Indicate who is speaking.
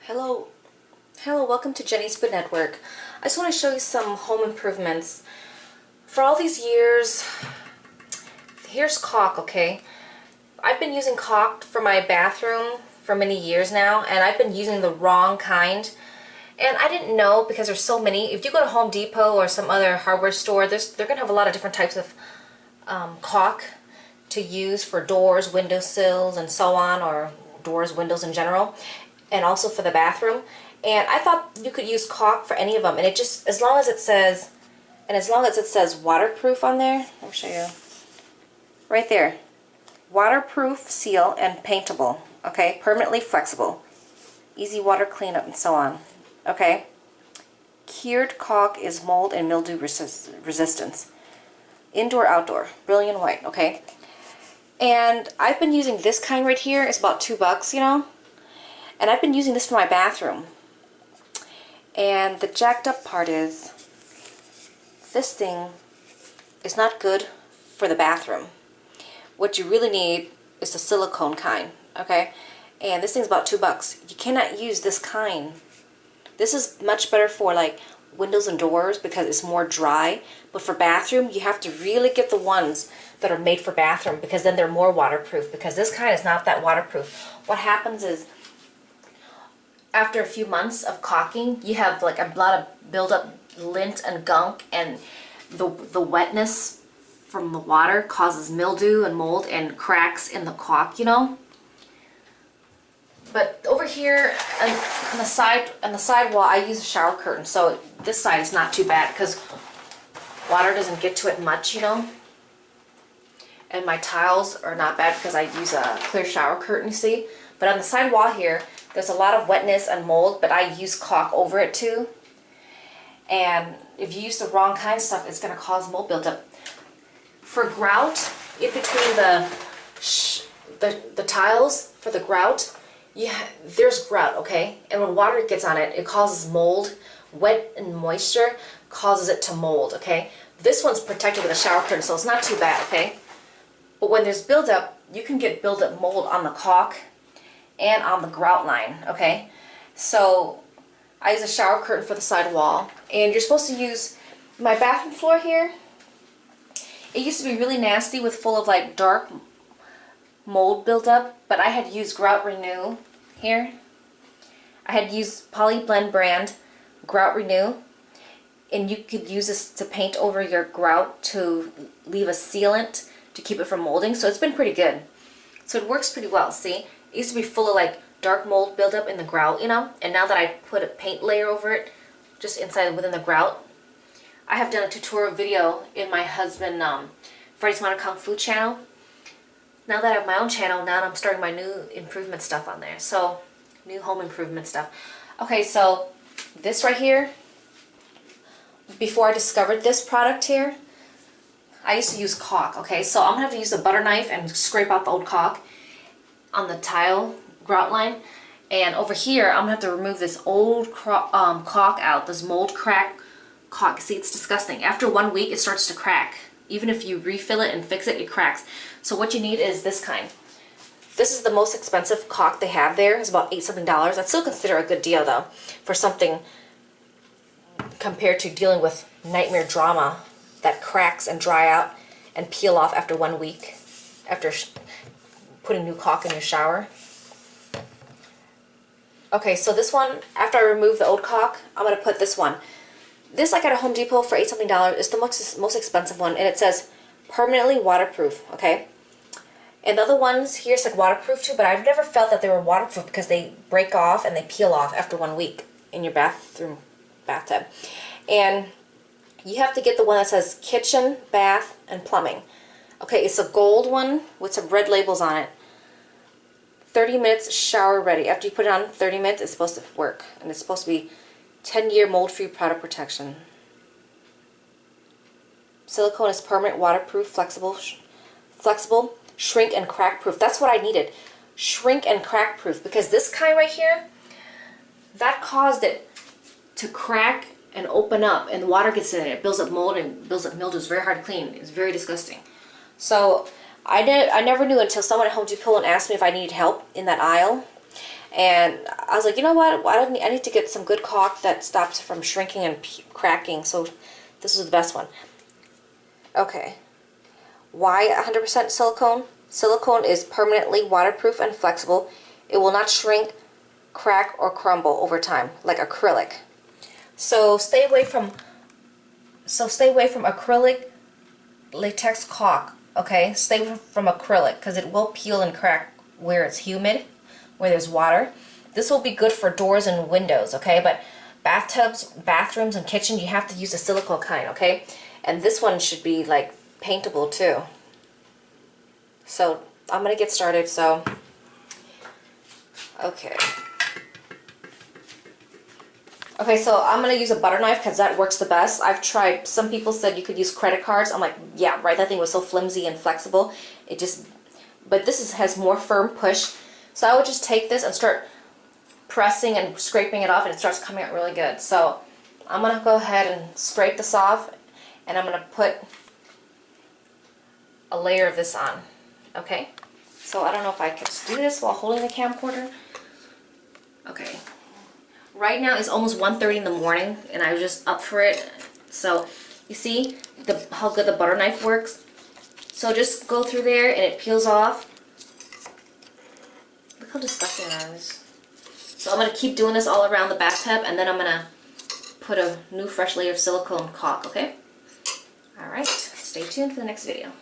Speaker 1: Hello, welcome to Jenny's Food Network. I just want to show you some home improvements. For all these years, here's caulk, okay? I've been using caulk for my bathroom for many years now, and I've been using the wrong kind. And I didn't know because there's so many. If you go to Home Depot or some other hardware store, they're going to have a lot of different types of caulk to use for doors, windowsills, and so on, or doors, windows in general, and also for the bathroom. And I thought you could use caulk for any of them, and it just, as long as it says waterproof on there, I'll show you right there, waterproof, seal, and paintable, okay, permanently flexible, easy water cleanup, and so on, okay. Cured caulk is mold and mildew resistance, indoor, outdoor, brilliant white, okay. And I've been using this kind right here. It's about $2, you know, and I've been using this for my bathroom. And the jacked up part is, this thing is not good for the bathroom. What you really need is the silicone kind, okay? And this thing's about $2. You cannot use this kind. This is much better for like windows and doors because it's more dry. But for bathroom, you have to really get the ones that are made for bathroom because then they're more waterproof, because this kind is not that waterproof. What happens is, after a few months of caulking, you have like a lot of buildup lint and gunk, and the wetness from the water causes mildew and mold and cracks in the caulk, you know. But over here on the side wall, I use a shower curtain, so this side is not too bad because water doesn't get to it much, you know. And my tiles are not bad because I use a clear shower curtain, you see. But on the side wall here, there's a lot of wetness and mold, but I use caulk over it too. And if you use the wrong kind of stuff, it's going to cause mold buildup. For grout, in between the tiles for the grout, there's grout, okay? And when water gets on it, it causes mold. Wet and moisture causes it to mold, okay? This one's protected with a shower curtain, so it's not too bad, okay? But when there's buildup, you can get buildup mold on the caulk and on the grout line, okay? So I use a shower curtain for the side wall, and you're supposed to use my bathroom floor here. It used to be really nasty with full of like dark mold buildup, but I had used Grout Renew here. I had used Polyblend brand Grout Renew, and you could use this to paint over your grout to leave a sealant to keep it from molding. So it's been pretty good. So it works pretty well, see? It used to be full of like dark mold buildup in the grout, you know, and now that I put a paint layer over it, just inside within the grout. I have done a tutorial video in my husband Freddie's Modern Kung Fu channel. Now that I have my own channel, now I'm starting my new improvement stuff on there. So, new home improvement stuff. Okay, so this right here, before I discovered this product here, I used to use caulk, okay? So I'm going to have to use a butter knife and scrape out the old caulk on the tile grout line. And over here, I'm going to have to remove this old caulk out, this mold crack caulk. See, it's disgusting. After 1 week, it starts to crack. Even if you refill it and fix it, it cracks. So what you need is this kind. This is the most expensive caulk they have there. It's about $8-something. I'd still consider a good deal, though, for something compared to dealing with nightmare drama that cracks and dry out and peel off after 1 week after putting new caulk in your shower. Okay, so this one, after I remove the old caulk, I'm going to put this one. This I got at Home Depot for $8-something. It's the most expensive one, and it says permanently waterproof, okay? And the other ones here, it's like waterproof too, but I've never felt that they were waterproof because they break off and they peel off after 1 week in your bathtub. And you have to get the one that says kitchen, bath, and plumbing. Okay, it's a gold one with some red labels on it. 30 minutes shower ready. After you put it on 30 minutes, it's supposed to work. And it's supposed to be 10-year mold-free product protection. Silicone is permanent, waterproof, flexible, shrink and crack proof. That's what I needed. Shrink and crack proof. Because this kind right here, that caused it to crack and open up, and the water gets in it. It builds up mold and builds up mildew. It's very hard to clean. It's very disgusting. So I never knew until someone at Home Depot and asked me if I needed help in that aisle. And I was like, you know what? I need to get some good caulk that stops it from shrinking and cracking. So this is the best one. Okay. Why 100% silicone? Silicone is permanently waterproof and flexible. It will not shrink, crack, or crumble over time like acrylic. So stay away from acrylic latex caulk. Okay, stay from acrylic because it will peel and crack where it's humid, where there's water. This will be good for doors and windows, okay? But bathtubs, bathrooms, and kitchen, you have to use the silicone kind, okay? And this one should be like paintable too. So I'm gonna get started. So okay. Okay, so I'm going to use a butter knife because that works the best. I've tried, some people said you could use credit cards. I'm like, yeah, right, that thing was so flimsy and flexible. It just, but this has more firm push. So I would just take this and start pressing and scraping it off, and it starts coming out really good. So I'm going to go ahead and scrape this off, and I'm going to put a layer of this on, okay? So I don't know if I can do this while holding the camcorder. Okay. Right now it's almost 1:30 in the morning, and I was just up for it. So you see how good the butter knife works. So just go through there, and it peels off. Look how disgusting that is. So I'm gonna keep doing this all around the bathtub, and then I'm gonna put a new fresh layer of silicone caulk. Okay. All right. Stay tuned for the next video.